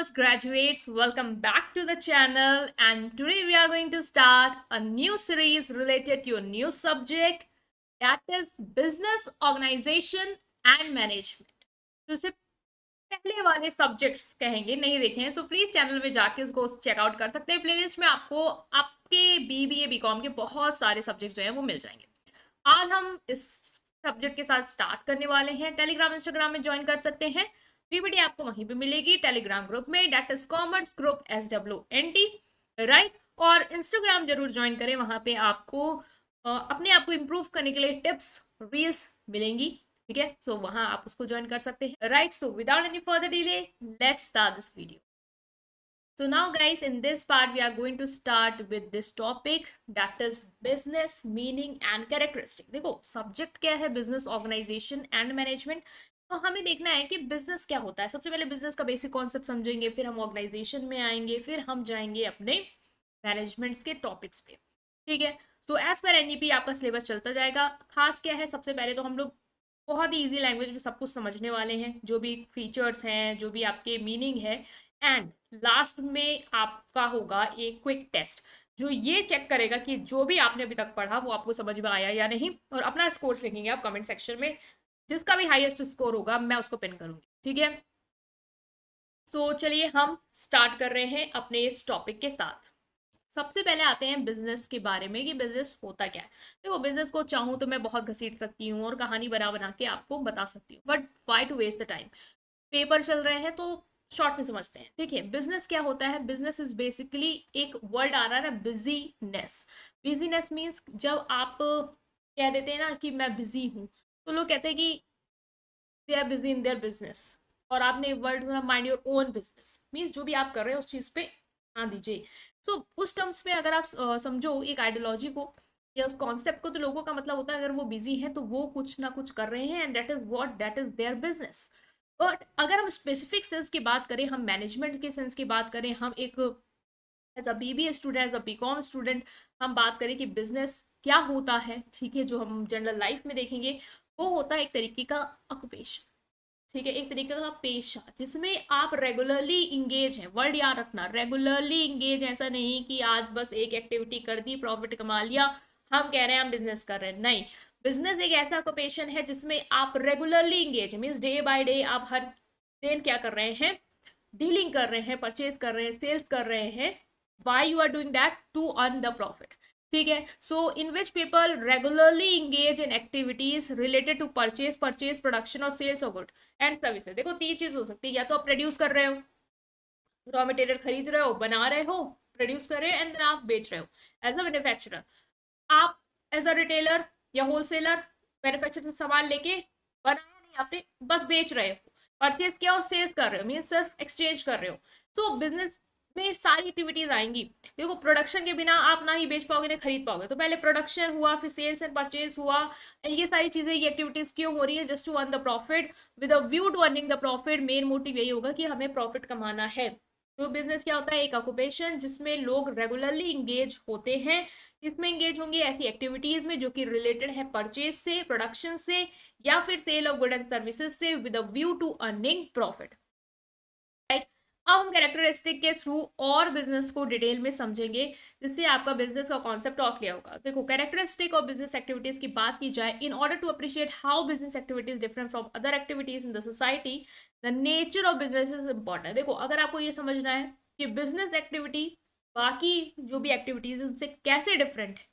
commerce graduates, welcome back to the channel, and today we are going to start a new series related to a new subject, that is business organization and management. तो इससे पहले वाले subjects कहेंगे नहीं देखे हैं, so please channel में जाके उसको चेकआउट कर सकते हैं। प्लेलिस्ट में आपको आपके बीबीए बीकॉम के बहुत सारे सब्जेक्ट जो हैं वो मिल जाएंगे। आज हम इस सब्जेक्ट के साथ स्टार्ट करने वाले हैं। टेलीग्राम इंस्टाग्राम में ज्वाइन कर सकते हैं, पीपीटी आपको वहीं पे मिलेगी टेलीग्राम ग्रुप में, that is commerce group SWNT, right. और इंस्टाग्राम जरूर ज्वाइन करें, वहां पे आपको अपने आप को इम्प्रूव करने के लिए टिप्स रील्स मिलेंगी, ठीक है। सो वहां आप उसको ज्वाइन कर सकते हैं, right. So without any further delay, let's start this video. So now guys, in this part we are going to start with this topic, that is business meaning and characteristic। देखो subject क्या है, business organisation and management. तो हमें देखना है कि business क्या होता है। सबसे पहले बिजनेस का बेसिक कॉन्सेप्ट समझेंगे, फिर हम ऑर्गेनाइजेशन में आएंगे, फिर हम जाएंगे अपने मैनेजमेंट्स के टॉपिक्स पे, ठीक है। सो एज पर NEP आपका सिलेबस चलता जाएगा। खास क्या है, सबसे पहले तो हम लोग बहुत ही ईजी लैंग्वेज में सब कुछ समझने वाले हैं, जो भी फीचर्स हैं, जो भी आपके मीनिंग है, एंड लास्ट में आपका होगा एक क्विक टेस्ट जो ये चेक करेगा कि जो भी आपने अभी तक पढ़ा वो आपको समझ में आया या नहीं। और अपना स्कोर्स लिखेंगे आप कमेंट सेक्शन में, जिसका भी हाईएस्ट स्कोर होगा मैं उसको पिन करूंगी, ठीक है। सो चलिए हम स्टार्ट कर रहे हैं अपने इस टॉपिक के साथ। सबसे पहले आते हैं बिजनेस के बारे में कि बिजनेस होता क्या है। देखो बिजनेस को चाहूँ तो मैं बहुत घसीट सकती हूँ और कहानी बना बना के आपको बता सकती हूँ, but why to waste the time. Paper चल रहे हैं तो शॉर्ट में समझते हैं। देखिए बिजनेस क्या होता है। बिजनेस इज बेसिकली एक वर्ड आ रहा है ना, बिजीनेस। बिजीनेस मीन्स जब आप कह देते हैं ना कि मैं बिजी हूँ, तो लोग कहते हैं कि they are busy in their business. और आपने वर्ड सुना mind your own business, means जो भी आप कर रहे हो उस चीज पे ध्यान दीजिए। सो उस टर्म्स में अगर आप समझो एक आइडियोलॉजी को या उस कॉन्सेप्ट को, तो लोगों का मतलब होता है अगर वो बिजी हैं तो वो कुछ ना कुछ कर रहे हैं, and that is what, that is their business. But अगर हम स्पेसिफिक सेंस की बात करें, हम मैनेजमेंट के सेंस की बात करें, हम एक as a BBA student, as a BCom student हम बात करें कि बिजनेस क्या होता है, ठीक है, जो हम जनरल लाइफ में देखेंगे, वो होता है एक तरीके का ऑक्यूपेशन, ठीक है, एक तरीके का पेशा जिसमें आप रेगुलरली इंगेज हैं। वर्ड याद रखना, रेगुलरली इंगेज। ऐसा नहीं कि आज बस एक एक्टिविटी कर दी, प्रॉफिट कमा लिया, हम कह रहे हैं हम बिजनेस कर रहे हैं, नहीं। बिजनेस एक ऐसा ऑक्यूपेशन है जिसमें आप regularly engage means day by day आप हर दिन क्या कर रहे हैं, डीलिंग कर रहे हैं, परचेज कर रहे हैं, सेल्स कर रहे हैं। Why you are doing that, to earn the profit, ठीक है। So in which people regularly engage in activities related to purchase production और sales of good and services. देखो तीन चीज हो सकती है, या तो आप प्रोड्यूस कर रहे हो, रॉ मटेरियल खरीद रहे हो, बना रहे हो, प्रोड्यूस कर रहे हो, एंड देन आप बेच रहे हो एज अ मैन्युफैक्चरर। आप एज अ रिटेलर या होलसेलर मैन्युफैक्चर से सामान लेके बनाया नहीं आपने, बस बेच रहे हो। परचेज किया और सेल्स कर रहे हो, मीन सिर्फ एक्सचेंज कर रहे हो। तो बिजनेस में सारी एक्टिविटीज आएंगी। देखो प्रोडक्शन के बिना आप ना ही बेच पाओगे ना खरीद पाओगे, तो पहले प्रोडक्शन हुआ, फिर सेल्स एंड परचेज हुआ, एंड ये सारी चीजें, ये एक्टिविटीज क्यों हो रही है, just to earn the profit, with a view to earning the profit. Main motive यही होगा कि हमें प्रॉफिट कमाना है। तो बिजनेस क्या होता है, एक ऑक्यूपेशन जिसमें लोग रेगुलरली इंगेज होते हैं। इसमें इंगेज होंगे ऐसी एक्टिविटीज में जो कि रिलेटेड है परचेज से, प्रोडक्शन से, या फिर sale of good and services से, with a view to earning profit, right. अब हम कैरेक्टरिस्टिक के थ्रू और बिजनेस को डिटेल में समझेंगे, जिससे आपका बिजनेस का कॉन्सेप्ट और क्लियर होगा। देखो कैरेक्टरिस्टिक और बिजनेस एक्टिविटीज की बात की जाए, in order to appreciate how business activities different from other activities in the society, the nature of business is important. देखो अगर आपको ये समझना है कि बिजनेस एक्टिविटी बाकी जो भी एक्टिविटीज है उनसे कैसे डिफरेंट है,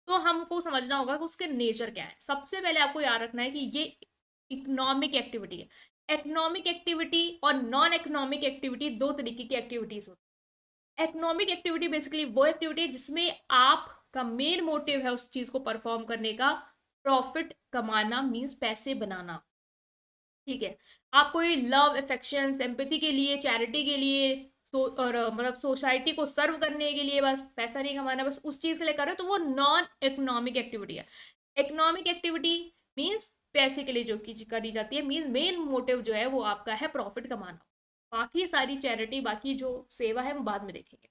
तो हमको समझना होगा कि उसके नेचर क्या है। सबसे पहले आपको याद रखना है कि ये इकोनॉमिक एक्टिविटी है। इकोनॉमिक एक्टिविटी और नॉन इकोनॉमिक एक्टिविटी दो तरीके की एक्टिविटीज होती है। इकोनॉमिक एक्टिविटी बेसिकली वो एक्टिविटी है जिसमें आपका मेन मोटिव है उस चीज को परफॉर्म करने का, प्रॉफिट कमाना, मीन्स पैसे बनाना, ठीक है। आप कोई लव, अफेक्शन, एम्पैथी के लिए, चैरिटी के लिए, और मतलब सोसाइटी को सर्व करने के लिए, बस पैसा नहीं कमाना, बस उस चीज के लिए कर रहे हो, तो वो नॉन इकोनॉमिक एक्टिविटी है। इकोनॉमिक एक्टिविटी मीन्स पैसे के लिए जो करी जाती है, मीन्स मेन मोटिव जो है वो आपका है प्रॉफिट कमाना। बाकी सारी चैरिटी, बाकी जो सेवा है वो बाद में देखेंगे।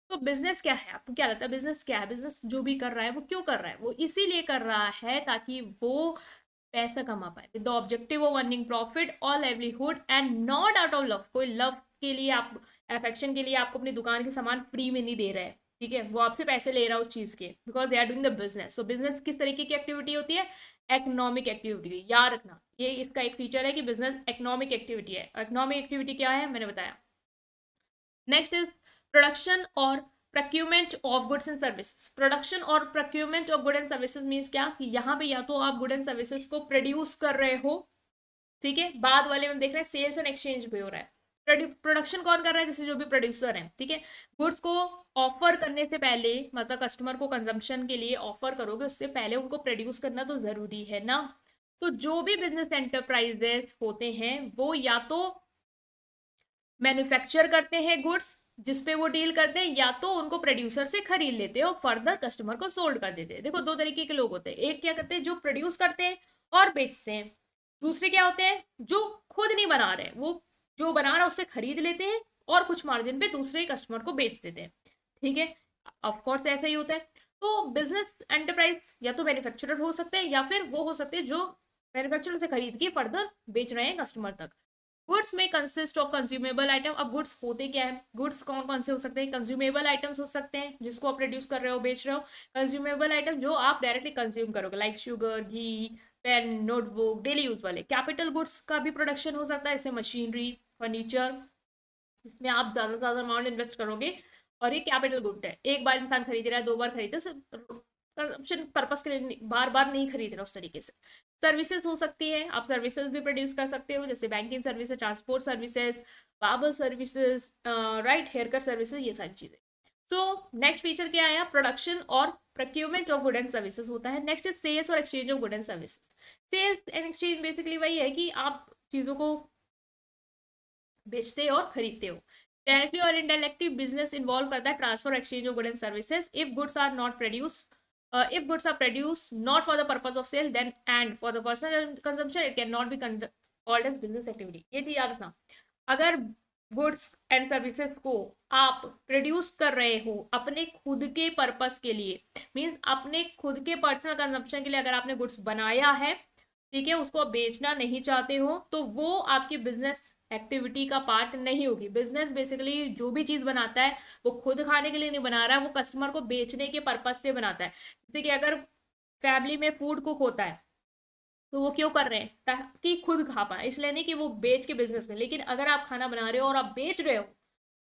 तो बिजनेस क्या है, आपको क्या लगता है बिजनेस क्या है? बिजनेस जो भी कर रहा है वो क्यों कर रहा है, वो इसीलिए कर रहा है ताकि वो पैसा कमा पाए, with the objective of earning profit और livelihood, and not out of love. कोई लव के लिए, आप अफेक्शन के लिए आपको अपनी दुकान के सामान फ्री में नहीं दे रहा है, ठीक है, वो आपसे पैसे ले रहा है उस चीज के, because they are doing the business. So business किस तरीके की एक्टिविटी होती है? Economic activity. याद रखना, ये इसका एक फीचर है कि बिजनेस इकोनॉमिक एक्टिविटी है। इकोनॉमिक एक्टिविटी क्या है मैंने बताया। नेक्स्ट इज प्रोडक्शन और procurement of goods and services. Production और procurement of good and services means क्या, कि यहाँ पे या तो आप गुड एंड सर्विसेज को प्रोड्यूस कर रहे हो, ठीक है, बाद वाले में देख रहे हैं सेल्स एंड एक्सचेंज भी हो रहा है। प्रोडक्शन कौन कर रहा है? जैसे जो भी प्रोड्यूसर है, ठीक है, गुड्स को ऑफर करने से पहले, मतलब कस्टमर को कंजम्पशन के लिए ऑफर करोगे उससे पहले उनको प्रोड्यूस करना तो जरूरी है ना। तो जो भी बिजनेस एंटरप्राइजेस होते हैं वो या तो मैन्युफैक्चर करते हैं गुड्स जिसपे वो डील करते हैं, या तो उनको प्रोड्यूसर से खरीद लेते हैं और फर्दर कस्टमर को सोल्ड कर देते हैं। देखो दो तरीके के लोग होते हैं, एक क्या करते हैं जो प्रोड्यूस करते हैं और बेचते हैं, दूसरे क्या होते हैं जो खुद नहीं बना रहे, वो जो बना रहा है उससे खरीद लेते हैं और कुछ मार्जिन पे दूसरे कस्टमर को बेच देते हैं, ठीक है, ऑफ कोर्स ऐसा ही होता है। तो बिजनेस एंटरप्राइज या तो मैन्युफैक्चरर हो सकते हैं या फिर वो हो सकते हैं जो मैन्युफैक्चरर से खरीद के फर्दर बेच रहे हैं कस्टमर तक। गुड्स में कंसिस्ट ऑफ कंज्यूमेबल आइटम। अब गुड्स होते क्या है? गुड्स कौन कौन से हो सकते हैं? कंज्यूमेबल आइटम्स हो सकते हैं जिसको आप प्रोड्यूस कर रहे हो, बेच रहे हो। कंज्यूमेबल आइटम जो आप डायरेक्टली कंज्यूम करोगे, लाइक शुगर, घी, पेन, नोटबुक, डेली यूज वाले। कैपिटल गुड्स का भी प्रोडक्शन हो सकता है, जैसे मशीनरी, फर्नीचर, इसमें आप ज्यादा से ज्यादा अमाउंट इन्वेस्ट करोगे और ये कैपिटल गुड है, एक बार इंसान खरीद रहा है, दो बार खरीद रहा है, कंजम्पशन पर्पस के लिए बार बार नहीं खरीद रहा उस तरीके से। सर्विसेज हो सकती है, आप सर्विसेज भी प्रोड्यूस कर सकते हो, जैसे banking services, transport services, barber services, right, hair cut services, ये सारी चीजें। सो नेक्स्ट फीचर क्या आया? प्रोडक्शन और procurement of good and services होता है। नेक्स्ट इज सेल्स और exchange of good and services. Sales and exchange basically वही है कि आप चीजों को बेचते और खरीदते हो। डायरेक्टली और इनडायरेक्टली बिजनेस इन्वॉल्व करता है transfer exchange of good and services. If goods are not produce if goods are produced not for the purpose of sale then and for the personal consumption it cannot be called as business activity। ये चीज याद रखना, अगर goods and services को आप produce कर रहे हो अपने खुद के पर्पस के लिए, मींस अपने खुद के पर्सनल कंजम्पशन के लिए, अगर आपने गुड्स बनाया है, ठीक है, उसको आप बेचना नहीं चाहते हो, तो वो आपकी बिजनेस एक्टिविटी का पार्ट नहीं होगी। बिजनेस बेसिकली जो भी चीज बनाता है वो खुद खाने के लिए नहीं बना रहा है, वो कस्टमर को बेचने के पर्पज से बनाता है। जैसे कि अगर फैमिली में फूड कुक होता है तो वो क्यों कर रहे हैं? ताकि खुद खा पाए, इसलिए नहीं कि वो बेच के बिजनेस में। लेकिन अगर आप खाना बना रहे हो और आप बेच रहे हो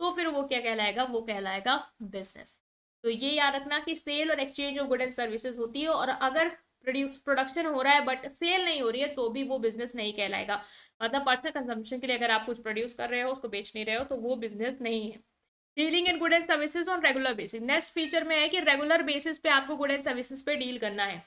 तो फिर वो क्या कहलाएगा? वो कहलाएगा बिजनेस। तो ये याद रखना कि सेल और exchange of good and services होती है, और अगर प्रोडक्शन हो रहा है बट सेल नहीं हो रही है तो भी वो बिजनेस नहीं कहलाएगा। मतलब पर्सनल कंजम्पशन के लिए अगर आप कुछ प्रोड्यूस कर रहे हो, उसको बेच नहीं रहे हो, तो वो बिजनेस नहीं है। Dealing in good and services on regular basis. Next feature में है कि रेगुलर बेसिस पे आपको गुड एंड सर्विसेज पे डील करना है।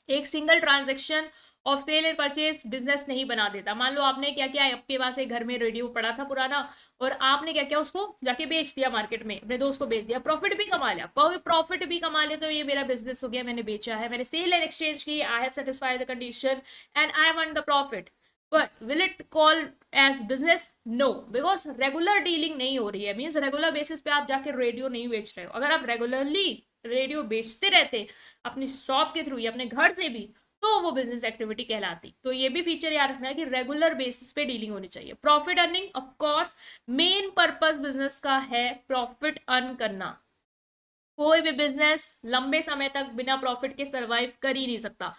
एक single transaction of sale and purchase business नहीं बना देता। मान लो आपने क्या किया, आपके पास एक घर में रेडियो पड़ा था पुराना, और आपने क्या किया, उसको जाके बेच दिया मार्केट में, अपने दोस्त को बेच दिया, प्रॉफिट भी कमा लिया। कहोगे प्रॉफिट भी कमा लिया तो ये मेरा बिजनेस हो गया, मैंने बेचा है, मैंने सेल एंड एक्सचेंज की, I have satisfied the condition and I want the profit, but will it call as business? No, because regular dealing नहीं हो रही है। मीन्स रेगुलर बेसिस पे आप जाके रेडियो नहीं बेच रहे हो। अगर आप रेगुलरली रेडियो बेचते रहते अपनी शॉप के थ्रू या अपने घर से भी, तो वो बिजनेस एक्टिविटी कहलाती। तो ये भी फीचर याद रखना है कि रेगुलर बेसिस पे डीलिंग होनी चाहिए। Profit earning, of course main purpose business का है प्रॉफिट अर्न करना। कोई भी बिजनेस लंबे समय तक बिना प्रॉफिट के सरवाइव कर ही नहीं सकता।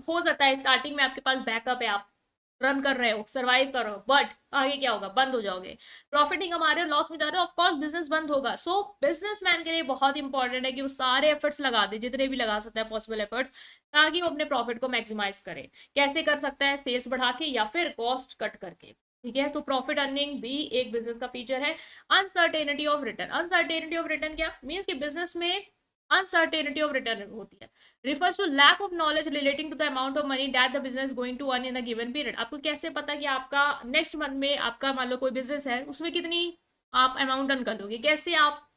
हो सकता है स्टार्टिंग में आपके पास बैकअप है, आप रन कर रहे हो, सरवाइव कर रहे हो, बट आगे क्या होगा? बंद हो जाओगे, प्रॉफिट नहीं कमा रहे हो, लॉस में जा रहे हो, ऑफ कोर्स बिजनेस बंद होगा। सो बिजनेसमैन के लिए बहुत इंपॉर्टेंट है कि वो सारे एफर्ट्स लगा दे, जितने भी लगा सकता है पॉसिबल एफर्ट्स, ताकि वो अपने प्रॉफिट को मैक्सिमाइज करे। कैसे कर सकता है? सेल्स बढ़ा के या फिर कॉस्ट कट करके, ठीक है। तो प्रॉफिट अर्निंग भी एक बिजनेस का फीचर है। Uncertainty of return. Uncertainty of return क्या मीन्स कि बिजनेस में uncertainty of return होती है, refers to lack of knowledge relating to the amount of money that the business is going to earn in a given period। आपको कैसे पता कि आपका नेक्स्ट मंथ में, आपका मान लो कोई बिजनेस है, उसमें कितनी आप अमाउंट अर्न कर लोगे, कैसे आप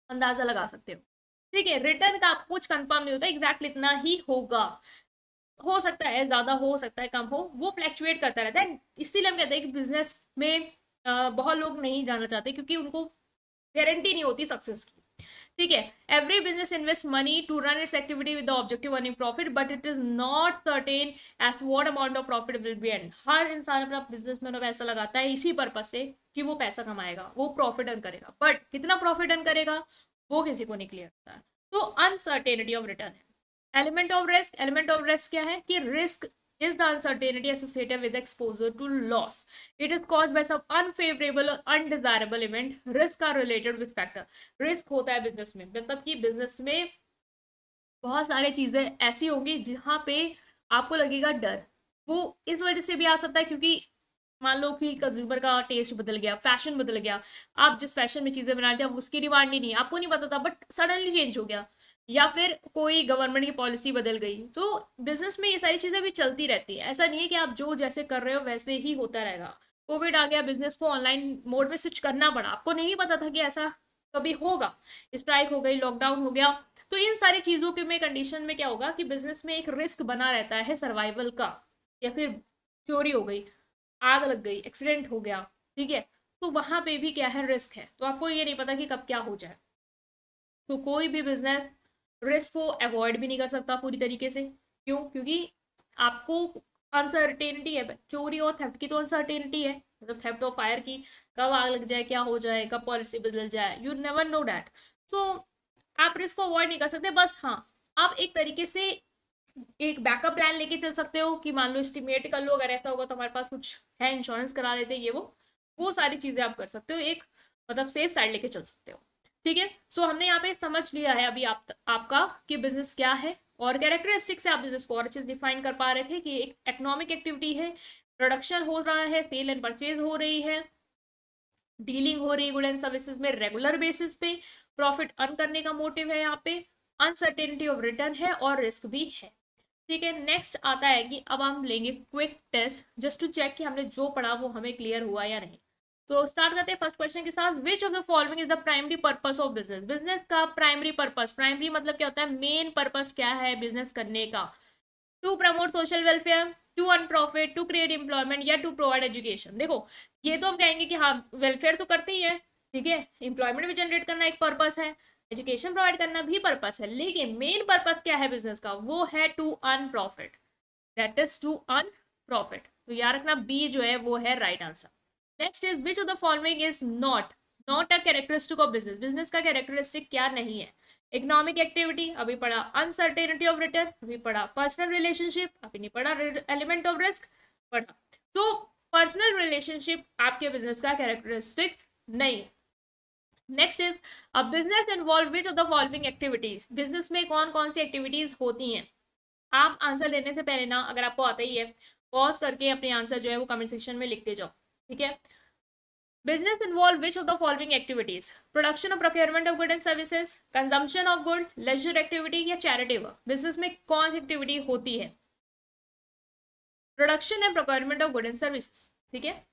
अंदाजा लगा सकते हो? ठीक है, रिटर्न का आपको कुछ कंफर्म नहीं होता, एग्जैक्टली इतना ही होगा, हो सकता है ज्यादा, हो सकता है कम हो, वो फ्लैक्चुएट करता रहता है। इसीलिए हम कहते हैं कि बिजनेस में बहुत लोग नहीं जाना चाहते, क्योंकि उनको गारंटी नहीं होती सक्सेस की। ठीक है, every business invest money to run its activity with the objective earning profit, but it is not certain as to what amount of profit will be end. हर इंसान अपना बिजनेस में पैसा लगाता है इसी पर्पज से कि वो पैसा कमाएगा, वो प्रॉफिट अर्न करेगा, बट कितना प्रॉफिट अर्न करेगा वो किसी को नहीं क्लियर होता है। तो अनसर्टेनिटी ऑफ रिटर्न है। Element of risk, element of risk क्या है कि risk is the uncertainty associated with exposure to loss. It is caused by some unfavorable or undesirable event. Risk are related with factor. Risk होता है business में, मतलब कि business में बहुत सारी चीजें ऐसी होंगी जहां पे आपको लगेगा डर। वो इस वजह से भी आ सकता है क्योंकि मान लो कि कंज्यूमर का टेस्ट बदल गया, फैशन बदल गया, आप जिस फैशन में चीजें बना रहे थे अब उसकी डिमांड ही नहीं, आपको नहीं पता था बट सडनली चेंज हो गया, या फिर कोई गवर्नमेंट की पॉलिसी बदल गई। तो बिजनेस में ये सारी चीजें भी चलती रहती है, ऐसा नहीं है कि आप जो जैसे कर रहे हो वैसे ही होता रहेगा। कोविड आ गया, बिजनेस को ऑनलाइन मोड में स्विच करना पड़ा, आपको नहीं पता था कि ऐसा कभी होगा, स्ट्राइक हो गई, लॉकडाउन हो गया। तो इन सारी चीजों के में कंडीशन में क्या होगा कि बिजनेस में एक रिस्क बना रहता है सर्वाइवल का, या फिर चोरी हो गई, आग लग गई, एक्सीडेंट हो गया, ठीक है, तो वहां पे भी क्या है, रिस्क है। तो आपको ये नहीं पता कि कब क्या हो जाए। तो कोई भी बिजनेस रिस्क को अवॉइड भी नहीं कर सकता पूरी तरीके से। क्यों? क्योंकि आपको अनसर्टेनिटी है, चोरी और थेफ्ट की तो अनसर्टेनिटी है, मतलब थेफ्ट ऑफ फायर की, कब आग लग जाए, क्या हो जाए, कब पॉलिसी बदल जाए, यू नेवर नो डैट। तो आप रिस्क को अवॉइड नहीं कर सकते, बस हाँ आप एक तरीके से एक बैकअप प्लान लेके चल सकते हो कि मान लो एस्टिमेट कर लो अगर ऐसा होगा तो हमारे पास कुछ है, इंश्योरेंस करा लेते हैं, ये वो सारी चीजें आप कर सकते हो, एक मतलब सेफ साइड लेके चल सकते हो। ठीक है, सो हमने यहाँ पे समझ लिया है अभी आपका कि बिजनेस क्या है, और कैरेक्टरिस्टिक से आप बिजनेस को और अच्छे से डिफाइन कर पा रहे थे कि एक इकोनॉमिक एक्टिविटी है, प्रोडक्शन हो रहा है, सेल एंड परचेज हो रही है, डीलिंग हो रही है गुड एंड सर्विसेज में रेगुलर बेसिस पे, प्रॉफिट अर्न करने का मोटिव है, यहाँ पे अनसर्टेनिटी ऑफ रिटर्न है और रिस्क भी है। ठीक है, नेक्स्ट आता है कि अब हम लेंगे quick test just to check कि हमने जो पढ़ा वो हमें क्लियर हुआ या नहीं। तो स्टार्ट करते हैं फर्स्ट क्वेश्चन के साथ। विच of the following is the primary purpose of business? Business का प्राइमरी पर्पस, प्राइमरी मतलब क्या होता है, मेन पर्पस क्या है बिजनेस करने का? To promote social welfare, to earn profit, to create employment, या टू प्रोवाइड एजुकेशन। देखो ये तो हम कहेंगे कि हाँ वेलफेयर तो करते ही है, ठीक है, एम्प्लॉयमेंट भी जनरेट करना एक पर्पस है, एजुकेशन प्रोवाइड करना भी पर्पस है, लेकिन मेन पर्पस क्या है बिजनेस का, वो है to earn profit, that is to earn profit. तो याद रखना बी जो है वो है right answer. Next is which of the following is not a characteristic of business? Business का कैरेक्टरिस्टिक क्या नहीं है? इकोनॉमिक एक्टिविटी अभी पढ़ा, अनसर्टेनिटी ऑफ रिटर्न अभी पढ़ा, पर्सनल रिलेशनशिप अभी नहीं पढ़ा, एलिमेंट ऑफ रिस्क पढ़ा। तो पर्सनल रिलेशनशिप आपके बिजनेस का कैरेक्टरिस्टिक्स नहीं है। Next is a business involve which of the following activities? Business में कौन कौन सी एक्टिविटीज होती हैं? आप आंसर देने से पहले ना, अगर आपको आता ही है, पॉज करके अपने आंसर जो है वो कमेंट सेक्शन में लिखते जाओ, ठीक है। Business involve which of the following activities? Production और procurement of good and services, consumption of good, leisure activity, या चैरिटी वर्क? बिजनेस में कौन सी एक्टिविटी होती है? Production and procurement of good and services, ठीक है।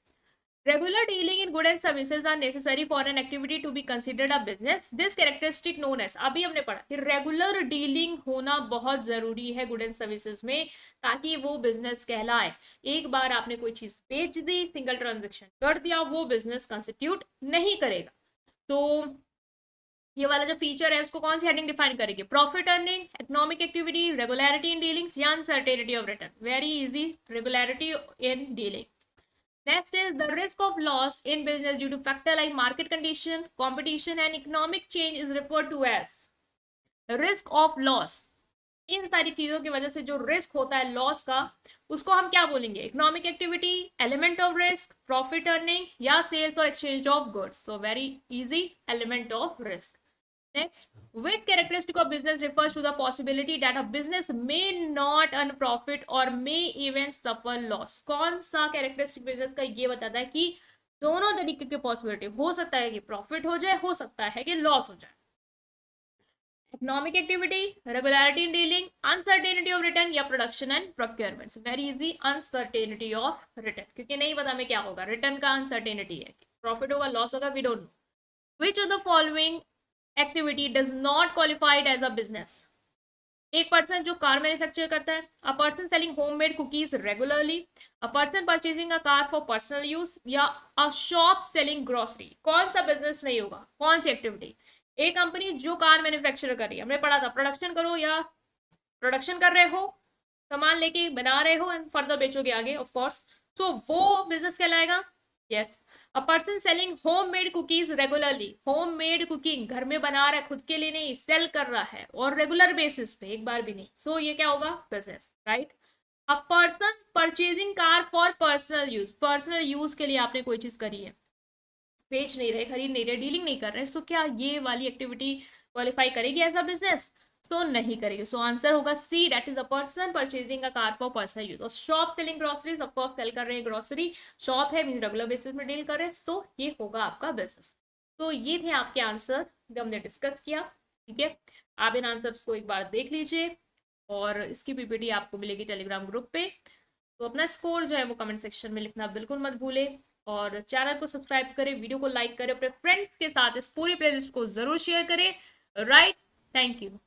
Regular dealing in goods and services are necessary for an activity to be considered a business. This characteristic known as, अभी हमने पढ़ा कि रेगुलर डीलिंग होना बहुत जरूरी है गुड एंड सर्विसेज में ताकि वो बिजनेस कहलाए। एक बार आपने कोई चीज बेच दी, सिंगल ट्रांजेक्शन कर दिया, वो बिजनेस कंस्टिट्यूट नहीं करेगा। तो ये वाला जो फीचर है उसको कौन सी हेडिंग डिफाइन करेगी? Profit earning, economic activity, regularity in dealings, या uncertainty of return? Very easy, regularity in dealing. Next is the risk of loss in business due to factor like market condition, competition and economic change is referred to as risk of loss. इन सारी चीजों की वजह से जो risk होता है loss का, उसको हम क्या बोलेंगे? Economic activity, element of risk, profit earning, या सेल्स और exchange of goods? So very easy, element of risk. Next, which characteristic of business refers to the possibility that a business may not earn profit or may even suffer loss? कौन सा characteristic business का ये बताता है कि दोनों तरीके की possibility हो सकता है कि profit हो जाए, हो सकता है कि loss हो जाए? Economic activity, regularity in dealing, uncertainty of return, या production and procurement? Very easy, uncertainty of return, क्योंकि नहीं पता हमें क्या होगा, return का uncertainty है, profit होगा, loss होगा, we don't know. Which of the following activity does not qualified as a business? एक पर्सन जो कार मैन्युफैक्चर करता है, a person selling homemade cookies regularly, a person purchasing a car for personal use, या a shop selling grocery? कौन सा business नहीं होगा, कौन सी एक्टिविटी? एक कंपनी जो कार मैन्युफैक्चर कर रही है, हमने पढ़ा था प्रोडक्शन करो या प्रोडक्शन कर रहे हो, सामान लेके बना रहे हो एंड फर्दर बेचोगे आगे ऑफ कोर्स, सो वो बिजनेस कहलाएगा। यस, अ person selling home made cookies regularly, home made cooking घर में बना रहा है, खुद के लिए नहीं, सेल कर रहा है और रेगुलर बेसिस पे, एक बार भी नहीं, सो ये क्या होगा, business, right. A person purchasing car for personal use के लिए आपने कोई चीज करी है, बेच नहीं रहे, खरीद नहीं रहे, डीलिंग नहीं कर रहे, सो क्या ये वाली एक्टिविटी क्वालिफाई करेगी एज अ बिजनेस, सो नहीं करेगी। सो आंसर होगा C, that is a person purchasing a car for personal use. और shop selling groceries, of course sell कर रहे हैं ग्रोसरी, शॉप है मीन रेगुलर बेसिस में डील कर रहे हैं, सो ये होगा आपका बिजनेस। तो ये थे आपके आंसर जो हमने डिस्कस किया, ठीक है। आप इन आंसर्स को एक बार देख लीजिए और इसकी पीपीटी आपको मिलेगी टेलीग्राम ग्रुप पे। तो अपना स्कोर जो है वो कमेंट सेक्शन में लिखना बिल्कुल मत भूले, और चैनल को सब्सक्राइब करें, वीडियो को लाइक करें, अपने फ्रेंड्स के साथ इस पूरी प्लेलिस्ट को जरूर शेयर करें, राइट। Thank you.